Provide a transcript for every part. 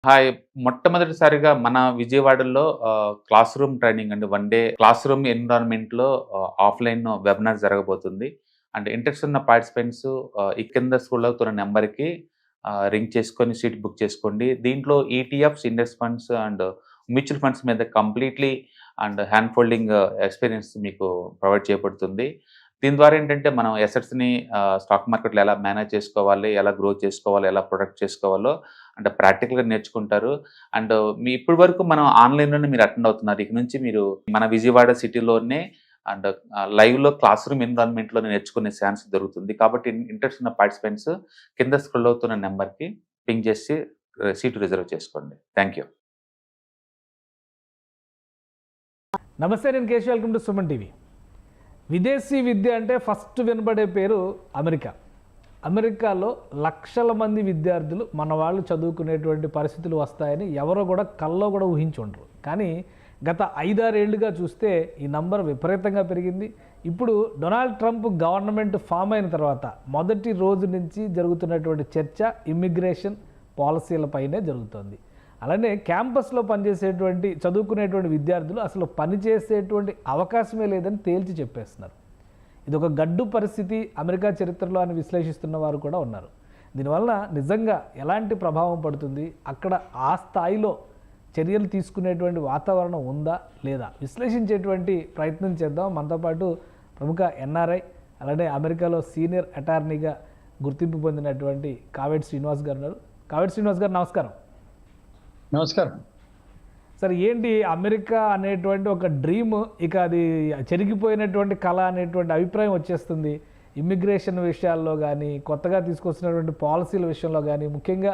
Hi. మొట్టమొదటిసారిగా మన విజయవాడలో క్లాస్ రూమ్ ట్రైనింగ్ అండి. వన్ డే క్లాస్ రూమ్ ఎన్విరాన్మెంట్‌లో ఆఫ్‌లైన్ వెబినార్ జరగబోతుంది. అంటే ఇంట్రెస్ట్ ఉన్న పార్టిసిపెంట్స్ ఈ కింద స్క్రోల్ అవుతున్న నంబర్‌కి రింగ్ చేసుకొని సీట్ బుక్ చేసుకోండి. దీంట్లో ETFs, index funds and mutual funds మీద completely and hand holding experience మీకు ప్రొవైడ్ చేయబడుతుంది. దీని ద్వారా ఏంటంటే మనం అసెట్స్‌ని స్టాక్ మార్కెట్‌లో ఎలా మేనేజ్ చేసుకోవాలి, ఎలా గ్రో చేసుకోవాలి, ఎలా ప్రొటెక్ట్ చేసుకోవాలో అంటే ప్రాక్టికల్‌గా నేర్చుకుంటారు. అండ్ ఇప్పటి వరకు మనం ఆన్‌లైన్‌లోనే మీరు అటెండ్ అవుతున్నారు. ఇక నుంచి మీరు మన విజయవాడ సిటీలోనే అండ్ లైవ్‌లో క్లాస్ రూమ్ ఎన్విరాన్మెంట్‌లోనే నేర్చుకునే ఛాన్స్ దొరుకుతుంది. కాబట్టి ఇంట్రెస్ట్ ఉన్న పార్టిసిపెంట్స్ కింద స్క్రోల్ అవుతున్న నంబర్‌కి పింగ్ చేసి సీట్ రిజర్వ్ చేసుకోండి. Thank you. నమస్తే, నేను Keshav. Welcome to Suman TV. విదేశీ విద్య అంటే ఫస్ట్ వినబడే పేరు అమెరికా. అమెరికాలో లక్షల మంది విద్యార్థులు మన వాళ్ళు చదువుకునేటువంటి పరిస్థితులు వస్తాయని ఎవరో కూడా కల్లో కూడా ఊహించి ఉండరు. కానీ గత 5-6 ఏళ్లుగా చూస్తే ఈ నంబర్ విపరీతంగా పెరిగింది. ఇప్పుడు డొనాల్డ్ ట్రంప్ గవర్నమెంట్ ఫామ్ అయిన తర్వాత మొదటి రోజు నుంచి జరుగుతున్నటువంటి చర్చ ఇమ్మిగ్రేషన్ పాలసీలపైనే జరుగుతోంది. అలానే క్యాంపస్లో పనిచేసేటువంటి చదువుకునేటువంటి విద్యార్థులు అసలు పనిచేసేటువంటి అవకాశమే లేదని తేల్చి చెప్పేస్తున్నారు. ఇది ఒక గడ్డు పరిస్థితి అమెరికా చరిత్రలో అని విశ్లేషిస్తున్న వారు కూడా ఉన్నారు. దీనివల్ల నిజంగా ఎలాంటి ప్రభావం పడుతుంది, అక్కడ ఆ స్థాయిలో చర్యలు తీసుకునేటువంటి వాతావరణం ఉందా లేదా విశ్లేషించేటువంటి ప్రయత్నం చేద్దాం. మనతో పాటు ప్రముఖ ఎన్ఆర్ఐ అలానే అమెరికాలో సీనియర్ అటార్నీగా గుర్తింపు పొందినటువంటి కావేటి శ్రీనివాస్ గారు ఉన్నారు. కావేటి శ్రీనివాస్ గారు నమస్కారం. నమస్కారం సార్, ఏంటి అమెరికా అనేటువంటి ఒక డ్రీమ్ ఇక అది చెరిగిపోయినటువంటి కళ అనేటువంటి అభిప్రాయం వచ్చేస్తుంది. ఇమ్మిగ్రేషన్ విషయాల్లో కానీ, కొత్తగా తీసుకొచ్చినటువంటి పాలసీల విషయంలో కానీ, ముఖ్యంగా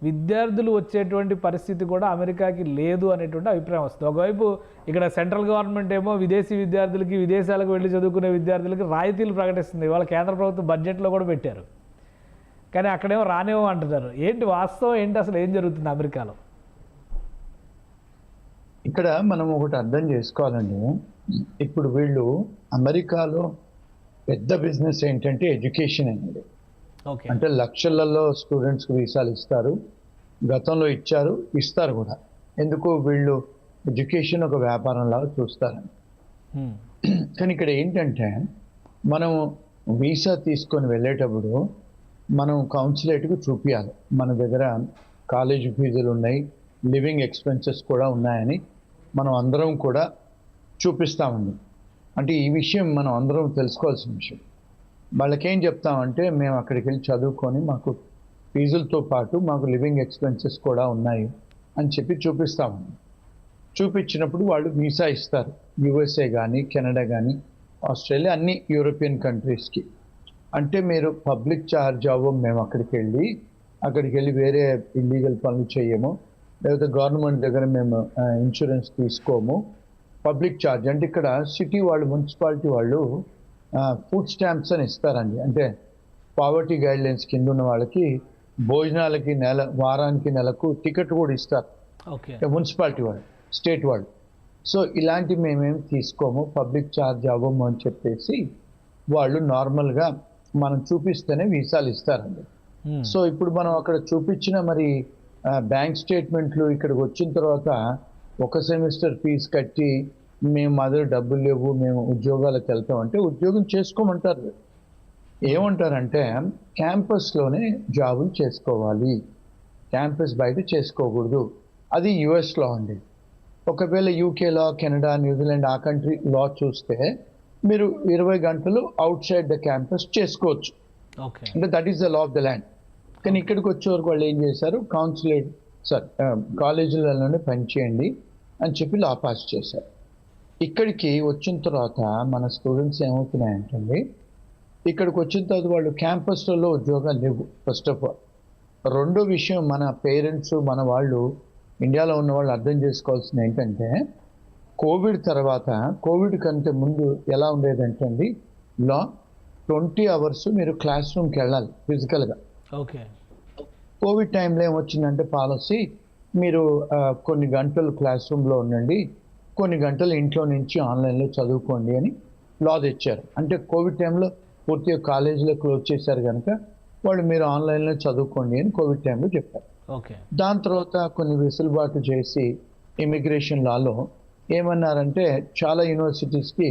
విద్యార్థులు వచ్చేటువంటి పరిస్థితి కూడా అమెరికాకి లేదు అనేటువంటి అభిప్రాయం వస్తుంది. ఒకవైపు ఇక్కడ సెంట్రల్ గవర్నమెంట్ ఏమో విదేశీ విద్యార్థులకి, విదేశాలకు వెళ్ళి చదువుకునే విద్యార్థులకి రాయితీలు ప్రకటిస్తుంది. ఇవాళ కేంద్ర ప్రభుత్వం బడ్జెట్లో కూడా పెట్టారు. కానీ అక్కడేమో రానేమో అంటున్నారు. ఏంటి వాస్తవం ఏంటి, అసలు ఏం జరుగుతుంది అమెరికాలో? ఇక్కడ మనం ఒకటి అర్థం చేసుకోవాలండి. ఇప్పుడు వీళ్ళు అమెరికాలో పెద్ద బిజినెస్ ఏంటంటే ఎడ్యుకేషన్ అనేది. అంటే లక్షలలో స్టూడెంట్స్కి వీసాలు ఇస్తారు, గతంలో ఇచ్చారు, ఇస్తారు కూడా. ఎందుకు వీళ్ళు ఎడ్యుకేషన్ ఒక వ్యాపారం లాగా చూస్తారని. కానీ ఇక్కడ ఏంటంటే మనం వీసా తీసుకొని వెళ్ళేటప్పుడు మనం కౌన్సిలేట్కి చూపించాలి మన దగ్గర కాలేజీ ఫీజులు ఉన్నాయి, లివింగ్ ఎక్స్పెన్సెస్ కూడా ఉన్నాయని మనం అందరం కూడా చూపిస్తామండి. అంటే ఈ విషయం మనం అందరం తెలుసుకోవాల్సిన విషయం. వాళ్ళకేం చెప్తామంటే మేము అక్కడికి వెళ్ళి చదువుకొని మాకు ఫీజులతో పాటు మాకు లివింగ్ ఎక్స్పెన్సెస్ కూడా ఉన్నాయి అని చెప్పి చూపిస్తామండి. చూపించినప్పుడు వాళ్ళు వీసా ఇస్తారు. యూఎస్ఏ కానీ, కెనడా కానీ, ఆస్ట్రేలియా, అన్ని యూరోపియన్ కంట్రీస్కి. అంటే మీరు పబ్లిక్ ఛార్జ్ అవ్వం, మేము అక్కడికి వెళ్ళి వేరే ఇల్లీగల్ పనులు చేయము, లేకపోతే గవర్నమెంట్ దగ్గర మేము ఇన్సూరెన్స్ తీసుకోము. పబ్లిక్ ఛార్జ్ అంటే ఇక్కడ సిటీ వాళ్ళు, మున్సిపాలిటీ వాళ్ళు ఫుడ్ స్టాంప్స్ అని ఇస్తారండి. అంటే పావర్టీ గైడ్లైన్స్ కింద ఉన్న వాళ్ళకి భోజనాలకి వారానికి నెలకు టికెట్ కూడా ఇస్తారు మున్సిపాలిటీ వాళ్ళు, స్టేట్ వాళ్ళు. సో ఇలాంటివి మేమేమి తీసుకోము, పబ్లిక్ ఛార్జ్ అవ్వము అని చెప్పేసి వాళ్ళు నార్మల్గా మనం చూపిస్తేనే వీసాలు ఇస్తారండి. సో ఇప్పుడు మనం అక్కడ చూపించిన మరి బ్యాంక్ స్టేట్మెంట్లు ఇక్కడికి వచ్చిన తర్వాత ఒక సెమిస్టర్ ఫీజు కట్టి మేము మా దగ్గర డబ్బులు లేవు, మేము ఉద్యోగాలకు వెళ్తామంటే ఉద్యోగం చేసుకోమంటారు. ఏమంటారంటే క్యాంపస్లోనే జాబులు చేసుకోవాలి, క్యాంపస్ బయట చేసుకోకూడదు. అది యుఎస్లో అండి. ఒకవేళ యూకేలో, కెనడా, న్యూజిలాండ్ ఆ కంట్రీ లా చూస్తే మీరు 20 గంటలు అవుట్ సైడ్ ద క్యాంపస్ చేసుకోవచ్చు. అంటే that is the law of the land. కానీ ఇక్కడికి వచ్చే వరకు వాళ్ళు ఏం చేశారు, కాలేజీలలోనే పనిచేయండి అని చెప్పి లా పాస్ చేశారు. ఇక్కడికి వచ్చిన తర్వాత మన స్టూడెంట్స్ ఏమవుతున్నాయంటే ఇక్కడికి వచ్చిన తర్వాత వాళ్ళు క్యాంపస్లలో ఉద్యోగాలు లేవు ఫస్ట్ ఆఫ్ ఆల్. రెండో విషయం, మన పేరెంట్స్, మన వాళ్ళు, ఇండియాలో ఉన్న వాళ్ళు అర్థం చేసుకోవాల్సింది ఏంటంటే కోవిడ్ తర్వాత, కోవిడ్ కంటే ముందు ఎలా ఉండేదంటే అండి లా 20 hours మీరు క్లాస్ రూమ్కి వెళ్ళాలి ఫిజికల్గా. కోవిడ్ టైంలో ఏమొచ్చిందంటే పాలసీ, మీరు కొన్ని గంటలు క్లాస్ రూమ్లో ఉండండి, కొన్ని గంటలు ఇంట్లో నుంచి ఆన్లైన్లో చదువుకోండి అని లా తెచ్చారు. అంటే కోవిడ్ టైంలో పూర్తిగా కాలేజీలో క్లోజ్ చేశారు కనుక వాళ్ళు మీరు ఆన్లైన్లో చదువుకోండి అని కోవిడ్ టైంలో చెప్పారు. ఓకే. దాని తర్వాత కొన్ని వెసులుబాటు చేసి ఇమిగ్రేషన్ లాలో ఏమన్నారంటే చాలా యూనివర్సిటీస్కి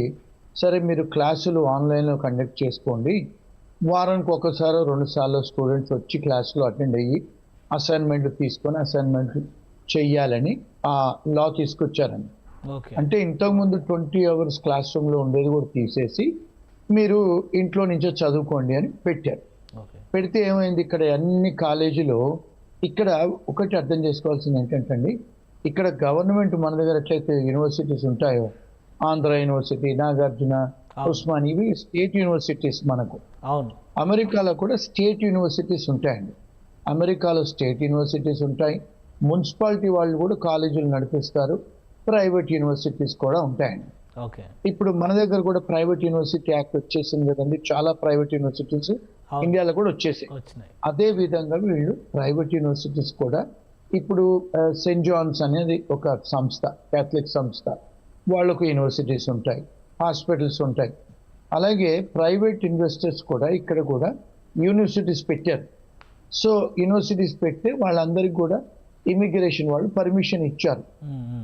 సరే మీరు క్లాసులు ఆన్లైన్లో కండక్ట్ చేసుకోండి, వారానికి ఒకసారి 2 సార్లు స్టూడెంట్స్ వచ్చి క్లాసులో అటెండ్ అయ్యి అసైన్మెంట్లు తీసుకొని అసైన్మెంట్లు చెయ్యాలని ఆ లా తీసుకొచ్చారండి. ఓకే. అంటే ఇంతకుముందు 20 అవర్స్ క్లాస్ రూమ్లో ఉండేది కూడా తీసేసి మీరు ఇంట్లో నుంచే చదువుకోండి అని పెట్టారు. ఓకే. పెడితే ఏమైంది, ఇక్కడ అన్ని కాలేజీలో ఇక్కడ ఒకటి అర్థం చేసుకోవాల్సింది ఏంటంటే అండి, ఇక్కడ గవర్నమెంట్ మన దగ్గర ఎట్లయితే యూనివర్సిటీస్ ఉంటాయో, ఆంధ్ర యూనివర్సిటీ, నాగార్జున, ఉస్మాన్, ఇవి స్టేట్ యూనివర్సిటీస్ మనకు. అవును. అమెరికాలో కూడా స్టేట్ యూనివర్సిటీస్ ఉంటాయండి. అమెరికాలో స్టేట్ యూనివర్సిటీస్ ఉంటాయి, మున్సిపాలిటీ వాళ్ళు కూడా కాలేజీలు నడిపిస్తారు, ప్రైవేట్ యూనివర్సిటీస్ కూడా ఉంటాయండి. ఓకే. ఇప్పుడు మన దగ్గర కూడా ప్రైవేట్ యూనివర్సిటీ యాక్ట్ వచ్చేసింది కదండి, చాలా ప్రైవేట్ యూనివర్సిటీస్ ఇండియాలో కూడా వచ్చేసాయి. అదే విధంగా వీళ్ళు ప్రైవేట్ యూనివర్సిటీస్ కూడా ఇప్పుడు సెయింట్ జాన్స్ అనేది ఒక సంస్థ, క్యాథలిక్ సంస్థ, వాళ్ళకు యూనివర్సిటీస్ ఉంటాయి, హాస్పిటల్స్ ఉంటాయి. అలాగే ప్రైవేట్ ఇన్వెస్టర్స్ కూడా ఇక్కడ కూడా యూనివర్సిటీస్ పెట్టారు. సో యూనివర్సిటీస్ పెడితే వాళ్ళందరికీ కూడా ఇమిగ్రేషన్ వాళ్ళు పర్మిషన్ ఇచ్చారు,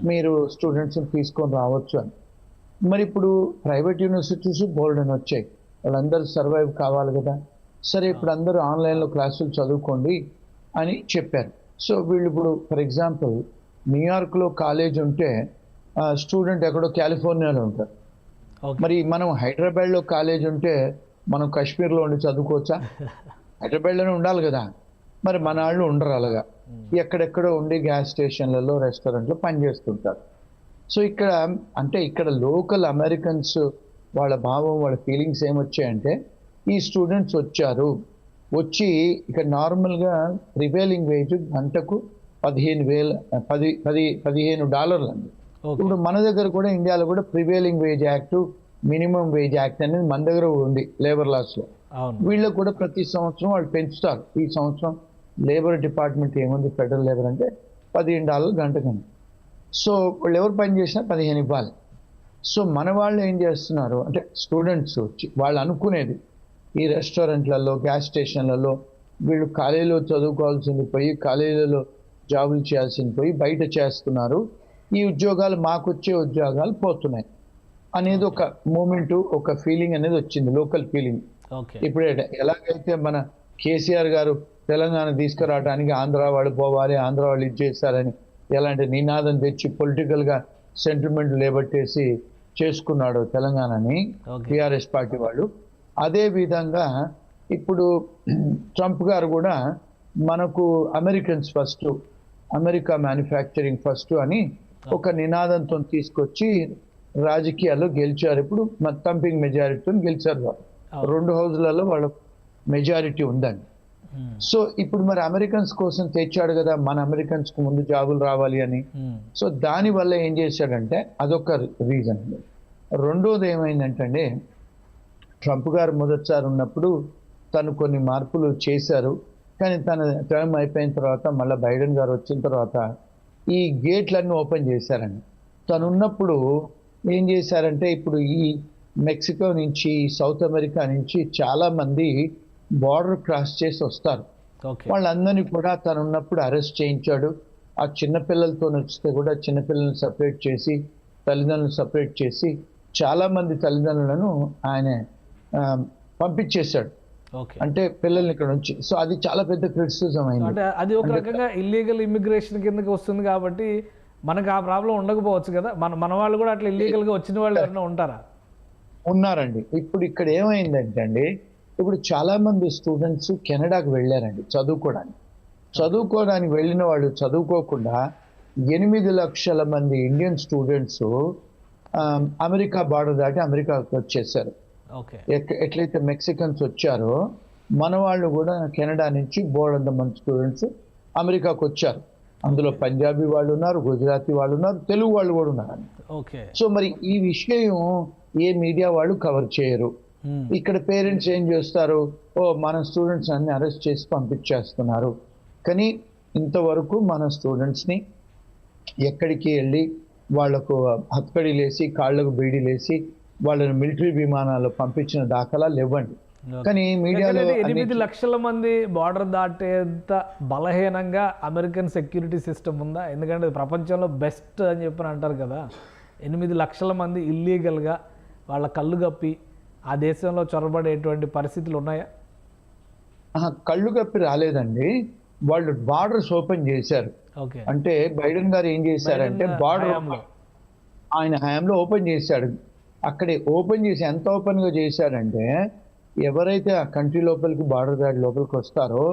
మీరు స్టూడెంట్స్ని తీసుకొని రావచ్చు అని. మరి ఇప్పుడు ప్రైవేట్ యూనివర్సిటీస్ బోల్డ్ అని వచ్చాయి, వాళ్ళందరూ సర్వైవ్ కావాలి కదా. సరే ఇప్పుడు అందరూ ఆన్లైన్లో క్లాసులు చదువుకోండి అని చెప్పారు. సో వీళ్ళు ఇప్పుడు ఫర్ ఎగ్జాంపుల్ న్యూయార్క్లో కాలేజ్ ఉంటే స్టూడెంట్ ఎక్కడో కాలిఫోర్నియాలో ఉంటారు. మరి మనం హైదరాబాద్లో కాలేజ్ ఉంటే మనం కాశ్మీర్లో ఉండి చదువుకోవచ్చా? హైదరాబాద్లోనే ఉండాలి కదా. మరి మన వాళ్ళు ఉండరు అలాగా, ఎక్కడెక్కడో ఉండి గ్యాస్ స్టేషన్లలో, రెస్టారెంట్లో పనిచేస్తుంటారు. సో ఇక్కడ అంటే ఇక్కడ లోకల్ అమెరికన్స్ వాళ్ళ భావం, వాళ్ళ ఫీలింగ్స్ ఏమొచ్చాయంటే, ఈ స్టూడెంట్స్ వచ్చారు, వచ్చి ఇక్కడ నార్మల్గా ప్రివేలింగ్ వేజ్ గంటకు $15,000 అండి. ఇప్పుడు మన దగ్గర కూడా ఇండియాలో కూడా prevailing wage act, minimum wage act అనేది మన దగ్గర ఉంది లేబర్ లాస్లో. వీళ్ళకు కూడా ప్రతి సంవత్సరం వాళ్ళు పెంచుతారు. ఈ సంవత్సరం లేబర్ డిపార్ట్మెంట్ ఏముంది, ఫెడరల్ లేబర్ అంటే $15 గంటకండి. సో వాళ్ళు ఎవరు పని చేసినా 15 ఇవ్వాలి. సో మన వాళ్ళు ఏం చేస్తున్నారు అంటే స్టూడెంట్స్ వచ్చి వాళ్ళు అనుకునేది ఈ రెస్టారెంట్లలో, గ్యాస్ స్టేషన్లలో వీళ్ళు కాలేజీలో చదువుకోవాల్సింది పోయి కాలేజీలలో జాబులు చేయాల్సింది పోయి బయట చేస్తున్నారు, ఈ ఉద్యోగాలు మాకు వచ్చే ఉద్యోగాలు పోతున్నాయి అనేది ఒక మూమెంట్, ఒక ఫీలింగ్ అనేది వచ్చింది, లోకల్ ఫీలింగ్. ఇప్పుడు ఎలాగైతే మన కేసీఆర్ గారు తెలంగాణ తీసుకురావడానికి ఆంధ్ర వాళ్ళు పోవాలి, ఆంధ్ర వాళ్ళు ఇది చేస్తారని ఎలాంటి నినాదం తెచ్చి పొలిటికల్గా సెంటిమెంట్ లేబట్టేసి చేసుకున్నాడు తెలంగాణని టీఆర్ఎస్ పార్టీ వాళ్ళు, అదే విధంగా ఇప్పుడు ట్రంప్ గారు కూడా మనకు Americans first, America manufacturing first అని ఒక నినాదంతో తీసుకొచ్చి రాజకీయాల్లో గెలిచారు. ఇప్పుడు థంపింగ్ మెజారిటీతో గెలిచారు వాళ్ళు, 2 హౌజ్లలో వాళ్ళ మెజారిటీ ఉందండి. సో ఇప్పుడు మరి అమెరికన్స్ కోసం తెచ్చాడు కదా, మన అమెరికన్స్కు ముందు జాబులు రావాలి అని. సో దానివల్ల ఏం చేశాడంటే అదొక రీజన్. రెండోది ఏమైందంటే, ట్రంప్ గారు మొదటిసారి ఉన్నప్పుడు తను కొన్ని మార్పులు చేశారు, కానీ తన టర్మ్ అయిపోయిన తర్వాత మళ్ళీ బైడెన్ గారు వచ్చిన తర్వాత ఈ గేట్లన్నీ ఓపెన్ చేశారండి. తను ఉన్నప్పుడు ఏం చేశారంటే, ఇప్పుడు ఈ మెక్సికో నుంచి, సౌత్ అమెరికా నుంచి చాలామంది బార్డర్ క్రాస్ చేసి వస్తారు. వాళ్ళందరినీ కూడా తను ఉన్నప్పుడు అరెస్ట్ చేయించాడు. ఆ చిన్నపిల్లలతో వస్తే కూడా చిన్నపిల్లల్ని సపరేట్ చేసి, తల్లిదండ్రులను సపరేట్ చేసి, చాలామంది తల్లిదండ్రులను ఆయన పంపించేశాడు, అంటే పిల్లల్ని ఇక్కడ నుంచి. సో అది చాలా పెద్ద క్రిటిసిజం అయింది. అంటే అది ఒక రకంగా ఇల్లీగల్ ఇమిగ్రేషన్ కిందకి వస్తుంది కాబట్టి మనకు ఆ ప్రాబ్లం ఉండకపోవచ్చు కదా. మన వాళ్ళు కూడా అట్లా ఇల్లీగల్గా వచ్చిన వాళ్ళు ఎవరైనా ఉంటారా? ఉన్నారండి. ఇప్పుడు ఇక్కడ ఏమైందంటే అండి, ఇప్పుడు చాలామంది స్టూడెంట్స్ కెనడాకు వెళ్ళారండి చదువుకోవడానికి వెళ్ళిన వాళ్ళు చదువుకోకుండా 8 లక్షల మంది ఇండియన్ స్టూడెంట్స్ అమెరికా బార్డర్ దాటి అమెరికాకు వచ్చేసారు. ఎట్లయితే మెక్సికన్స్ వచ్చారో మన వాళ్ళు కూడా కెనడా నుంచి బోర్డంత మంది స్టూడెంట్స్ అమెరికాకు వచ్చారు. అందులో పంజాబీ వాళ్ళు ఉన్నారు, గుజరాతీ వాళ్ళు ఉన్నారు, తెలుగు వాళ్ళు కూడా ఉన్నారు. సో మరి ఈ విషయం ఏ మీడియా వాళ్ళు కవర్ చేయరు. ఇక్కడ పేరెంట్స్ ఏం చేస్తారు, మన స్టూడెంట్స్ అన్ని అరెస్ట్ చేసి పంపించేస్తున్నారు. కానీ ఇంతవరకు మన స్టూడెంట్స్ని ఎక్కడికి వెళ్ళి వాళ్లకు హత్కడీలేసి, కాళ్లకు బీడీలేసి వాళ్ళని మిలిటరీ విమానాల్లో పంపించిన దాఖలాలు ఇవ్వండి. కానీ మీడియాలో ఎందుకంటే 8 లక్షల మంది బార్డర్ దాటేంత బలహీనంగా అమెరికన్ సెక్యూరిటీ సిస్టమ్ ఉందా? ఎందుకంటే ప్రపంచంలో బెస్ట్ అని చెప్పి అంటారు కదా. 8 లక్షల మంది ఇల్లీగల్గా వాళ్ళ కళ్ళు కప్పి ఆ దేశంలో చొరబడేటువంటి పరిస్థితులు ఉన్నాయా? కళ్ళు కప్పి రాలేదండి, వాళ్ళు బార్డర్స్ ఓపెన్ చేశారు. ఓకే, అంటే బైడెన్ గారు ఏం చేశారంటే బార్డర్ ఆయన హయాంలో ఓపెన్ చేశాడు. అక్కడే ఓపెన్ చేసి ఎంత ఓపెన్గా చేశాడంటే ఎవరైతే ఆ కంట్రీ లోపలికి బార్డర్ గార్డ్ లోపలికి వస్తారో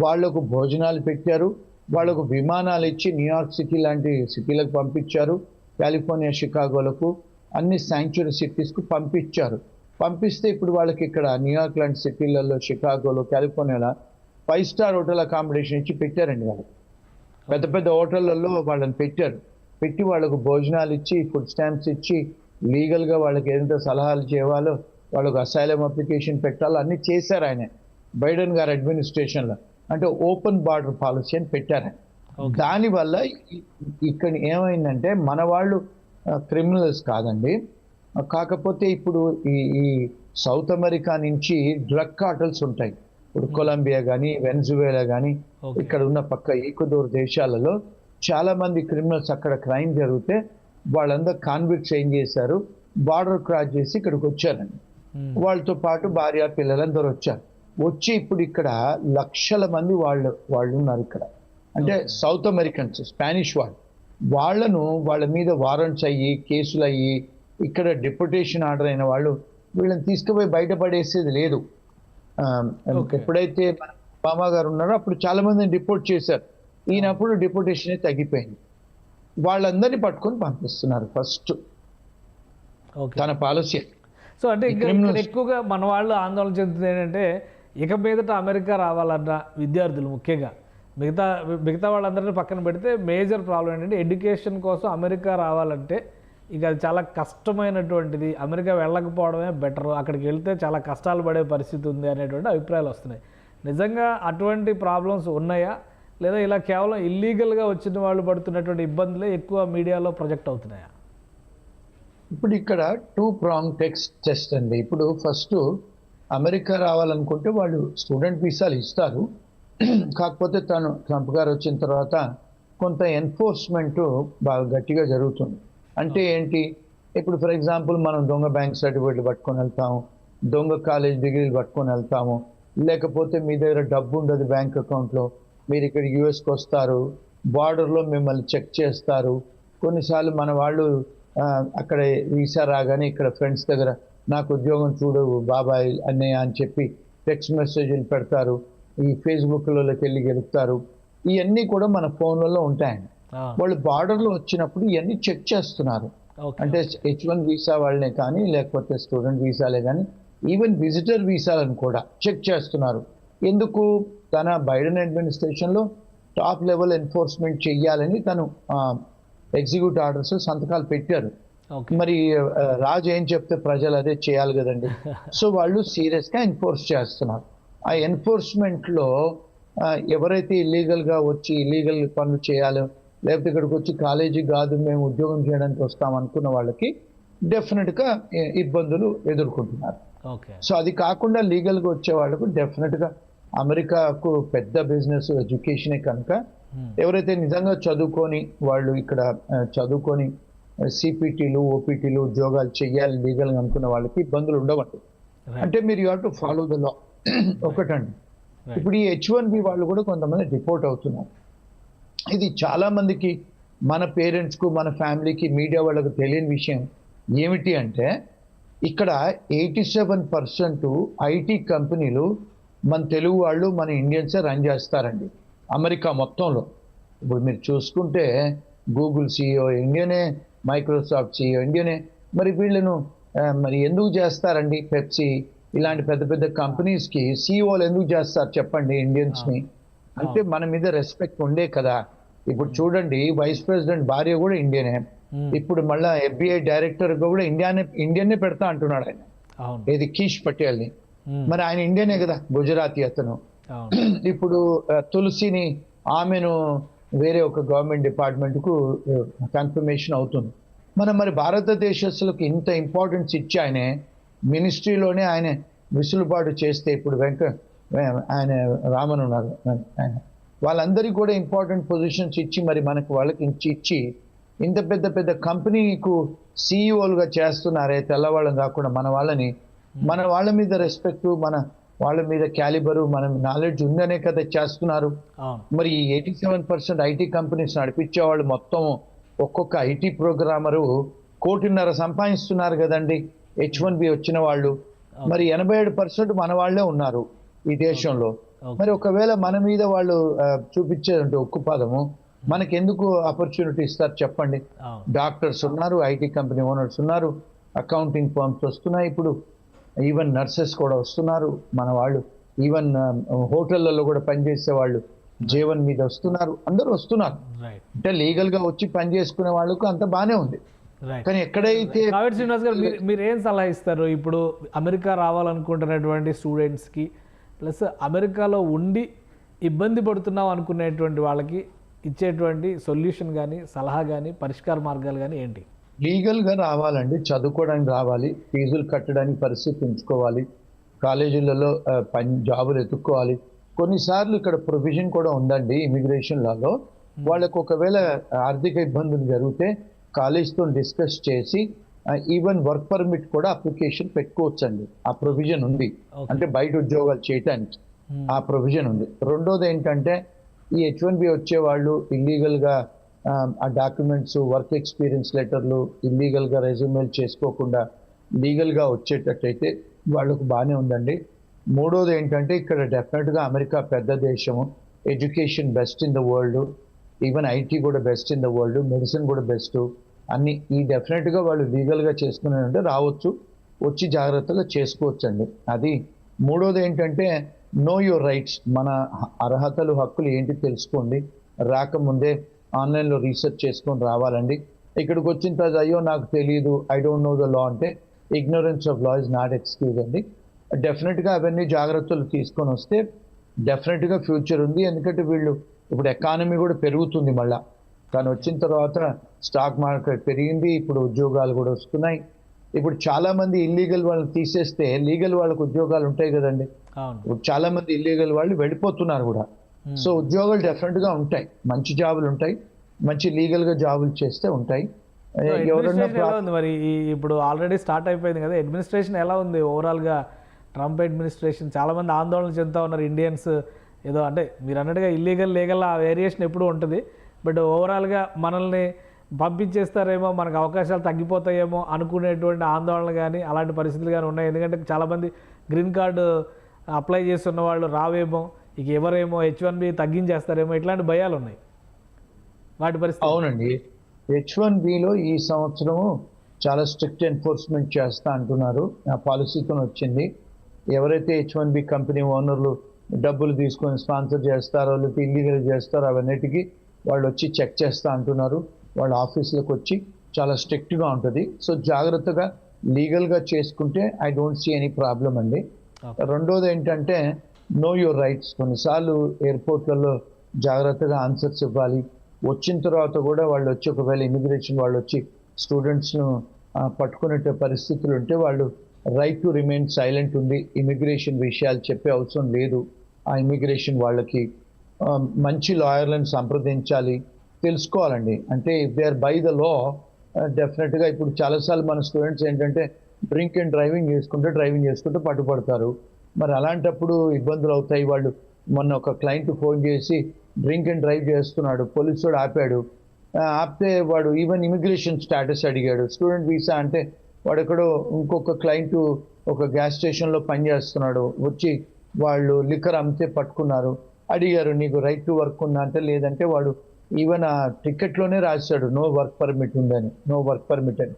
వాళ్లకు భోజనాలు పెట్టారు, వాళ్లకు విమానాలు ఇచ్చి న్యూయార్క్ సిటీ లాంటి సిటీలకు పంపించారు, కాలిఫోర్నియా షికాగోలకు అన్ని శాంక్చురీ సిటీస్కు పంపించారు. పంపిస్తే ఇప్పుడు వాళ్ళకి ఇక్కడ న్యూయార్క్ లాంటి సిటీలలో, షికాగోలో, కాలిఫోర్నియాలో 5 స్టార్ హోటల్ అకామిడేషన్ ఇచ్చి పెట్టారండి. వాళ్ళు పెద్ద పెద్ద హోటళ్లలో వాళ్ళని పెట్టారు. పెట్టి వాళ్ళకు భోజనాలు ఇచ్చి, ఫుడ్ స్టాంప్స్ ఇచ్చి, లీగల్గా వాళ్ళకి ఎంత సలహాలు చేయాలో, వాళ్ళకు అసైలం అప్లికేషన్ పెట్టాలో అన్నీ చేశారు ఆయన బైడెన్ గారి అడ్మినిస్ట్రేషన్లో. అంటే ఓపెన్ బార్డర్ పాలసీ అని పెట్టారు. దానివల్ల ఇక్కడ ఏమైందంటే మన వాళ్ళు క్రిమినల్స్ కాదండి, కాకపోతే ఇప్పుడు ఈ సౌత్ అమెరికా నుంచి డ్రగ్ కార్టల్స్ ఉంటాయి. ఇప్పుడు కొలంబియా కానీ, వెనజువేలా కానీ, ఇక్కడ ఉన్న పక్క ఈక్వెడోర్ దేశాలలో చాలా మంది క్రిమినల్స్ అక్కడ క్రైమ్ జరిగితే వాళ్ళందరూ కాన్విక్ట్స్ ఏం చేశారు, బార్డర్ క్రాస్ చేసి ఇక్కడికి వచ్చారండి. వాళ్ళతో పాటు భార్య పిల్లలందరూ వచ్చారు. వచ్చి ఇప్పుడు ఇక్కడ లక్షల మంది వాళ్ళు ఉన్నారు ఇక్కడ. అంటే సౌత్ అమెరికన్స్, స్పానిష్ వాళ్ళను వాళ్ళ మీద వారెంట్స్ అయ్యి, కేసులు అయ్యి, ఇక్కడ డిపోటేషన్ ఆర్డర్ అయిన వాళ్ళు వీళ్ళని తీసుకుపోయి బయటపడేసేది లేదు. ఎప్పుడైతే ఒబామా గారు ఉన్నారో అప్పుడు చాలా మందిని డిపోర్ట్ చేశారు. ఈయనప్పుడు డిపోటేషన్ తగ్గిపోయింది. వాళ్ళందరినీ పట్టుకొని పంపిస్తున్నారు ఫస్ట్ తన పాలసీ. సో అంటే ఇక్కడ ఎక్కువగా మన వాళ్ళు ఆందోళన చెందుతుంది ఏంటంటే ఇక మీదట అమెరికా రావాలన్న విద్యార్థులు ముఖ్యంగా, మిగతా వాళ్ళందరినీ పక్కన పెడితే మేజర్ ప్రాబ్లం ఏంటంటే ఎడ్యుకేషన్ కోసం అమెరికా రావాలంటే ఇక అది చాలా కష్టమైనటువంటిది, అమెరికా వెళ్ళకపోవడమే బెటర్, అక్కడికి వెళ్తే చాలా కష్టాలు పడే పరిస్థితి ఉంది అనేటువంటి అభిప్రాయాలు వస్తున్నాయి. నిజంగా అటువంటి ప్రాబ్లమ్స్ ఉన్నాయా, లేదా ఇలా కేవలం ఇల్లీగల్గా వచ్చిన వాళ్ళు పడుతున్నటువంటి ఇబ్బందులే ఎక్కువ మీడియాలో ప్రొజెక్ట్ అవుతున్నాయా? ఇప్పుడు ఇక్కడ 2 prong టెస్ట్ అండి. ఇప్పుడు ఫస్ట్ అమెరికా రావాలనుకుంటే వాళ్ళు స్టూడెంట్ వీసాలు ఇస్తారు. కాకపోతే ట్రంప్ గారు వచ్చిన తర్వాత కొంత ఎన్ఫోర్స్మెంట్ బాగా గట్టిగా జరుగుతుంది. అంటే ఏంటి, ఇప్పుడు ఫర్ ఎగ్జాంపుల్ మనం దొంగ బ్యాంక్ సర్టిఫికేట్లు పట్టుకొని వెళ్తాము, దొంగ కాలేజ్ డిగ్రీలు పట్టుకొని వెళ్తాము, లేకపోతే మీ దగ్గర డబ్బు ఉండదు బ్యాంక్ అకౌంట్లో, మీరు ఇక్కడ యూఎస్కి వస్తారు, బార్డర్లో మిమ్మల్ని చెక్ చేస్తారు. కొన్నిసార్లు మన వాళ్ళు అక్కడ వీసా రాగానే ఇక్కడ ఫ్రెండ్స్ దగ్గర నాకు ఉద్యోగం చూడు బాబాయ్ అన్నయ్య అని చెప్పి టెక్స్ట్ మెసేజ్లు పెడతారు, ఈ ఫేస్బుక్లోకి వెళ్ళి గెలుపుతారు. ఇవన్నీ కూడా మన ఫోన్లలో ఉంటాయండి. వాళ్ళు బార్డర్లో వచ్చినప్పుడు ఇవన్నీ చెక్ చేస్తున్నారు. అంటే H1 వీసా వాళ్ళనే కానీ, లేకపోతే స్టూడెంట్ వీసాలే కానీ, ఈవెన్ విజిటర్ వీసాలను కూడా చెక్ చేస్తున్నారు. ఎందుకు, తన బైడెన్ అడ్మినిస్ట్రేషన్లో టాప్ లెవెల్ ఎన్ఫోర్స్మెంట్ చెయ్యాలని తను ఎగ్జిక్యూటివ్ ఆర్డర్స్ సంతకాలు పెట్టారు. మరి రాజు ఏం చెప్తే ప్రజలు అదే చేయాలి కదండి. సో వాళ్ళు సీరియస్గా ఎన్ఫోర్స్ చేస్తున్నారు. ఆ ఎన్ఫోర్స్మెంట్లో ఎవరైతే ఇల్లీగల్గా వచ్చి ఇల్లీగల్ పనులు చేయాలో, లేకపోతే ఇక్కడికి వచ్చి కాలేజీ కాదు మేము ఉద్యోగం చేయడానికి వస్తాం అనుకున్న వాళ్ళకి డెఫినెట్గా ఇబ్బందులు ఎదుర్కొంటున్నారు. సో అది కాకుండా లీగల్గా వచ్చే వాళ్ళకు డెఫినెట్గా అమెరికాకు పెద్ద బిజినెస్ ఎడ్యుకేషనే కనుక ఎవరైతే నిజంగా చదువుకొని వాళ్ళు ఇక్కడ చదువుకొని సిపిటీలు, ఓపీటీలు ఉద్యోగాలు చేయాలి లీగల్గా అనుకున్న వాళ్ళకి ఇబ్బందులు ఉండవండి. అంటే మీరు you have to follow the law. ఒకటండి, ఇప్పుడు ఈ H1B వాళ్ళు కూడా కొంతమంది డిపోర్ట్ అవుతున్నారు. ఇది చాలా మందికి, మన పేరెంట్స్కు, మన ఫ్యామిలీకి, మీడియా వాళ్ళకు తెలియని విషయం ఏమిటి అంటే ఇక్కడ 87% ఐటీ కంపెనీలు మన తెలుగు వాళ్ళు, మన ఇండియన్సే రన్ చేస్తారండి అమెరికా మొత్తంలో. ఇప్పుడు మీరు చూసుకుంటే గూగుల్ CEO ఇండియనే, మైక్రోసాఫ్ట్ CEO ఇండియనే. మరి వీళ్ళను మరి ఎందుకు చేస్తారండి? పెప్సీ ఇలాంటి పెద్ద పెద్ద కంపెనీస్కి CEOలు ఎందుకు చేస్తారు చెప్పండి ఇండియన్స్ని? అంటే మన మీద రెస్పెక్ట్ ఉండే కదా. ఇప్పుడు చూడండి, వైస్ ప్రెసిడెంట్ భార్య కూడా ఇండియనే. ఇప్పుడు మళ్ళీ FBI డైరెక్టర్గా కూడా ఇండియన్నే పెడతా అంటున్నాడు ఆయన, ఏది కీష్ పటేల్ని. మరి ఆయన ఇండియనే కదా, గుజరాతీ అతను. ఇప్పుడు తులసిని, ఆమెను వేరే ఒక గవర్నమెంట్ డిపార్ట్మెంట్కు కన్ఫర్మేషన్ అవుతుంది. మరి భారతదేశస్తులకు ఇంత ఇంపార్టెన్స్ ఇచ్చి ఆయన మినిస్ట్రీలోనే ఆయన విసులుబాటు చేస్తే ఇప్పుడు ఆయన రామన్ ఉన్నారు ఆయన వాళ్ళందరికీ కూడా ఇంపార్టెంట్ పొజిషన్స్ ఇచ్చి మరి మనకు వాళ్ళకి ఇచ్చి ఇంత పెద్ద పెద్ద కంపెనీకు సీఈఓలుగా చేస్తున్నారే తెల్లవాళ్ళని కాకుండా మన వాళ్ళ మీద రెస్పెక్ట్, మన వాళ్ళ మీద క్యాలిబరు, మన నాలెడ్జ్ ఉందనే కదా చేస్తున్నారు. మరి ఈ 87% ఐటీ కంపెనీస్ నడిపించే వాళ్ళు మొత్తం ఒక్కొక్క ఐటీ ప్రోగ్రామరు 1.5 కోటి సంపాదిస్తున్నారు కదండి H1B వచ్చిన వాళ్ళు. మరి 87% మన వాళ్ళే ఉన్నారు ఈ దేశంలో. మరి ఒకవేళ మన మీద వాళ్ళు చూపించేదంటే ఉక్కుపాదము, మనకెందుకు ఆపర్చునిటీ ఇస్తారు చెప్పండి? డాక్టర్స్ ఉన్నారు, ఐటీ కంపెనీ ఓనర్స్ ఉన్నారు, అకౌంటింగ్ ఫర్మ్స్ వస్తున్నాయి, ఇప్పుడు ఈవెన్ నర్సెస్ కూడా వస్తున్నారు మన వాళ్ళు, ఈవెన్ హోటళ్లలో కూడా పనిచేసే వాళ్ళు J1 మీద వస్తున్నారు, అందరూ వస్తున్నారు. అంటే లీగల్ గా వచ్చి పని చేసుకునే వాళ్ళకు అంత బానే ఉంది. కానీ ఎక్కడైతే శ్రీనివాస్ గారు మీరు ఏం సలహా ఇస్తారు ఇప్పుడు అమెరికా రావాలనుకుంటున్నటువంటి స్టూడెంట్స్కి, ప్లస్ అమెరికాలో ఉండి ఇబ్బంది పడుతున్నాం అనుకునేటువంటి వాళ్ళకి ఇచ్చేటువంటి సొల్యూషన్ కానీ, సలహా కానీ, పరిష్కార మార్గాలు కానీ ఏంటి? లీగల్గా రావాలండి, చదువుకోవడానికి రావాలి, ఫీజులు కట్టడానికి పరిస్థితి ఉంచుకోవాలి, కాలేజీలలో జాబులు ఎత్తుక్కోవాలి. కొన్నిసార్లు ఇక్కడ ప్రొవిజన్ కూడా ఉందండి ఇమిగ్రేషన్ లాలో, వాళ్ళకు ఒకవేళ ఆర్థిక ఇబ్బందులు జరిగితే కాలేజ్తో డిస్కస్ చేసి ఈవెన్ వర్క్ పర్మిట్ కూడా అప్లికేషన్ పెట్టుకోవచ్చండి. ఆ ప్రొవిజన్ ఉంది, అంటే బయట ఉద్యోగాలు చేయటానికి ఆ ప్రొవిజన్ ఉంది. రెండోది ఏంటంటే ఈ H1B వచ్చే వాళ్ళు ఇల్లీగల్గా ఆ డాక్యుమెంట్స్, వర్క్ ఎక్స్పీరియన్స్ లెటర్లు ఇల్లీగల్గా రెజ్యూమేలు చేసుకోకుండా లీగల్గా వచ్చేటట్టయితే వాళ్ళకు బాగానే ఉందండి. మూడోది ఏంటంటే ఇక్కడ డెఫినెట్గా అమెరికా పెద్ద దేశము, education best in the world, even IT కూడా best in the world, medicine కూడా బెస్ట్, అన్ని ఈ డెఫినెట్గా వాళ్ళు లీగల్గా చేసుకున్నారంటే రావచ్చు, వచ్చి జాగ్రత్తగా చేసుకోవచ్చు అండి. అది మూడోది ఏంటంటే నో యువర్ రైట్స్, మన అర్హతలు హక్కులు ఏంటి తెలుసుకోండి, రాకముందే ఆన్లైన్లో రీసెర్చ్ చేసుకొని రావాలండి. ఇక్కడికి వచ్చిన తర్వాత అయ్యో నాకు తెలియదు, I don't know the law అంటే ignorance of law is not excuse అండి. డెఫినెట్గా అవన్నీ జాగ్రత్తలు తీసుకొని వస్తే డెఫినెట్గా ఫ్యూచర్ ఉంది. ఎందుకంటే వీళ్ళు ఇప్పుడు ఎకానమీ కూడా పెరుగుతుంది మళ్ళా, కానీ వచ్చిన తర్వాత స్టాక్ మార్కెట్ పెరిగింది, ఇప్పుడు ఉద్యోగాలు కూడా వస్తున్నాయి. ఇప్పుడు చాలా మంది ఇల్లీగల్ వాళ్ళని తీసేస్తే లీగల్ వాళ్ళకు ఉద్యోగాలు ఉంటాయి కదండి. ఇప్పుడు చాలా మంది ఇల్లీగల్ వాళ్ళు వెళ్ళిపోతున్నారు కూడా. సో ఉద్యోగాలు డెఫినెట్గా ఉంటాయి, మంచి జాబులు ఉంటాయి, మంచి లీగల్గా జాబులు చేస్తే ఉంటాయి. మరి ఇప్పుడు ఆల్రెడీ స్టార్ట్ అయిపోయింది కదా, అడ్మినిస్ట్రేషన్ ఎలా ఉంది ఓవరాల్గా? ట్రంప్ అడ్మినిస్ట్రేషన్ చాలా మంది ఆందోళన చెందుతూ ఉన్నారు ఇండియన్స్. ఏదో అంటే మీరు అన్నట్టుగా ఇల్లీగల్ లీగల్ ఆ వేరియేషన్ ఎప్పుడూ ఉంటుంది, బట్ ఓవరాల్గా మనల్ని పంపించేస్తారేమో, మనకు అవకాశాలు తగ్గిపోతాయేమో అనుకునేటువంటి ఆందోళన కానీ అలాంటి పరిస్థితులు కానీ ఉన్నాయి. ఎందుకంటే చాలామంది గ్రీన్ కార్డు అప్లై చేస్తున్న వాళ్ళు రావేమో, ఇక ఎవరేమో H1B తగ్గించేస్తారేమో, ఇట్లాంటి భయాలు ఉన్నాయి. వాటి పరిస్థితి అవునండి. H1Bలో ఈ సంవత్సరము చాలా స్ట్రిక్ట్ ఎన్ఫోర్స్మెంట్ చేస్తా అంటున్నారు, ఆ పాలసీతో వచ్చింది. ఎవరైతే H1B కంపెనీ ఓనర్లు డబ్బులు తీసుకొని స్పాన్సర్ చేస్తారో లేకపోతే ఇల్లీగల్ చేస్తారో అవన్నిటికీ వాళ్ళు వచ్చి చెక్ చేస్తా అంటున్నారు. వాళ్ళ ఆఫీసులకు వచ్చి చాలా స్ట్రిక్ట్గా ఉంటుంది. సో జాగ్రత్తగా లీగల్గా చేసుకుంటే I don't see any problem అండి. రెండోది ఏంటంటే నో యువర్ రైట్స్. కొన్నిసార్లు ఎయిర్పోర్ట్లలో జాగ్రత్తగా ఆన్సర్స్ ఇవ్వాలి. వచ్చిన తర్వాత కూడా వాళ్ళు వచ్చి ఒకవేళ ఇమిగ్రేషన్ వాళ్ళు వచ్చి స్టూడెంట్స్ను పట్టుకునే పరిస్థితులు ఉంటే వాళ్ళు రైట్ టు రిమైన్ సైలెంట్ ఉంది. ఇమిగ్రేషన్ విషయాలు చెప్పే అవసరం లేదు. ఆ ఇమిగ్రేషన్ వాళ్ళకి మంచి లాయర్లను సంప్రదించాలి, తెలుసుకోవాలండి. అంటే if they are by the law డెఫినెట్గా ఇప్పుడు చాలాసార్లు మన స్టూడెంట్స్ ఏంటంటే డ్రింక్ అండ్ డ్రైవింగ్ చేసుకుంటూ పట్టుపడతారు. మరి అలాంటప్పుడు ఇబ్బందులు అవుతాయి. వాళ్ళు మొన్న ఒక క్లయింట్ ఫోన్ చేసి డ్రింక్ అండ్ డ్రైవ్ చేస్తున్నాడు, పోలీసుడు ఆపాడు. ఆపితే వాడు ఈవెన్ ఇమిగ్రేషన్ స్టేటస్ అడిగాడు, స్టూడెంట్ వీసా అంటే వాడు ఎక్కడో ఇంకొక క్లయింట్ ఒక గ్యాస్ స్టేషన్లో పనిచేస్తున్నాడు, వచ్చి వాళ్ళు లిక్కర్ అమ్మితే పట్టుకున్నారు. అడిగారు నీకు రైట్ టు వర్క్ ఉందా అంటే లేదంటే వాడు ఈవెన్ ఆ టికెట్లోనే రాశాడు నో వర్క్ పర్మిట్ ఉందని, నో వర్క్ పర్మిట్ అని.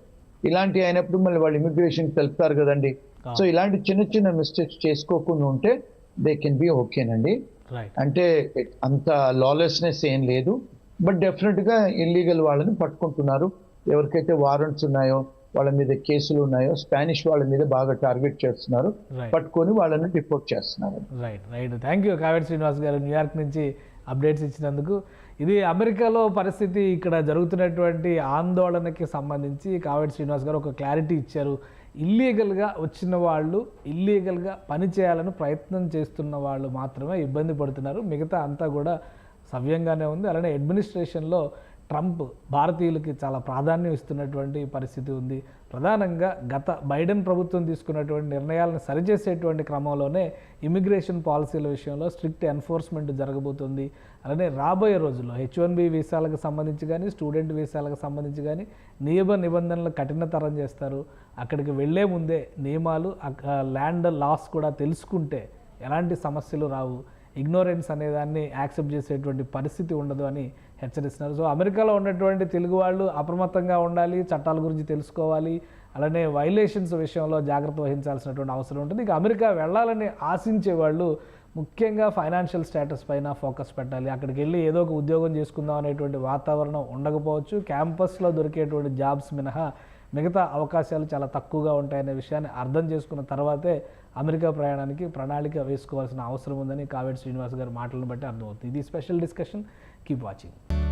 ఇలాంటి అయినప్పుడు మళ్ళీ వాళ్ళు ఇమిగ్రేషన్కి తెలుపుతారు కదండి. సో ఇలాంటి చిన్న చిన్న మిస్టేక్స్ చేసుకోకుండా ఉంటే దే కెన్ బి ఓకేనండి. అంటే అంత లాలెస్నెస్ ఏం లేదు, బట్ డెఫినెట్గా ఇల్లీగల్ వాళ్ళని పట్టుకుంటున్నారు. ఎవరికైతే వారెంట్స్ ఉన్నాయో వాళ్ళ మీద కేసులు ఉన్నాయో స్పానిష్ వాళ్ళ మీద బాగా టార్గెట్ చేస్తున్నారు, పట్టుకొని వాళ్ళని రిపోర్ట్ చేస్తున్నారు. Right. Thank you Kaveti Srinivas గారు, న్యూయార్క్ నుంచి అప్డేట్స్ ఇచ్చినందుకు. ఇది అమెరికాలో పరిస్థితి, ఇక్కడ జరుగుతున్నటువంటి ఆందోళనకి సంబంధించి కావేటి శ్రీనివాస్ గారు ఒక క్లారిటీ ఇచ్చారు. ఇల్లీగల్గా వచ్చిన వాళ్ళు, ఇల్లీగల్గా పని చేయాలని ప్రయత్నం చేస్తున్న వాళ్ళు మాత్రమే ఇబ్బంది పడుతున్నారు. మిగతా అంతా కూడా సవ్యంగానే ఉంది. అలానే అడ్మినిస్ట్రేషన్లో ట్రంప్ భారతీయులకి చాలా ప్రాధాన్యం ఇస్తున్నటువంటి పరిస్థితి ఉంది. ప్రధానంగా గత బైడెన్ ప్రభుత్వం తీసుకున్నటువంటి నిర్ణయాలను సరిచేసేటువంటి క్రమంలోనే ఇమిగ్రేషన్ పాలసీల విషయంలో స్ట్రిక్ట్ ఎన్ఫోర్స్మెంట్ జరగబోతుంది. అలానే రాబోయే రోజుల్లో H1B వీసాలకు సంబంధించి కానీ, స్టూడెంట్ వీసాలకు సంబంధించి కానీ నియమ నిబంధనలు కఠినతరం చేస్తారు. అక్కడికి వెళ్లే ముందే నియమాలు, ల్యాండ్ లాస్ కూడా తెలుసుకుంటే ఎలాంటి సమస్యలు రావు. ఇగ్నోరెన్స్ అనేదాన్ని యాక్సెప్ట్ చేసేటువంటి పరిస్థితి ఉండదు అని హెచ్చరిస్తున్నారు. సో అమెరికాలో ఉన్నటువంటి తెలుగు వాళ్ళు అప్రమత్తంగా ఉండాలి, చట్టాల గురించి తెలుసుకోవాలి, అలానే వైలేషన్స్ విషయంలో జాగ్రత్త వహించాల్సినటువంటి అవసరం ఉంటుంది. ఇక అమెరికా వెళ్ళాలని ఆశించే వాళ్ళు ముఖ్యంగా ఫైనాన్షియల్ స్టేటస్ పైన ఫోకస్ పెట్టాలి. అక్కడికి వెళ్ళి ఏదో ఒక ఉద్యోగం చేసుకుందాం అనేటువంటి వాతావరణం ఉండకపోవచ్చు. క్యాంపస్లో దొరికేటువంటి జాబ్స్ మినహా మిగతా అవకాశాలు చాలా తక్కువగా ఉంటాయనే విషయాన్ని అర్థం చేసుకున్న తర్వాతే అమెరికా ప్రయాణానికి ప్రణాళిక వేసుకోవాల్సిన అవసరం ఉందని కావేటి శ్రీనివాస్ గారి మాటలను బట్టి అర్థమవుతుంది. ఇది స్పెషల్ డిస్కషన్. Keep watching.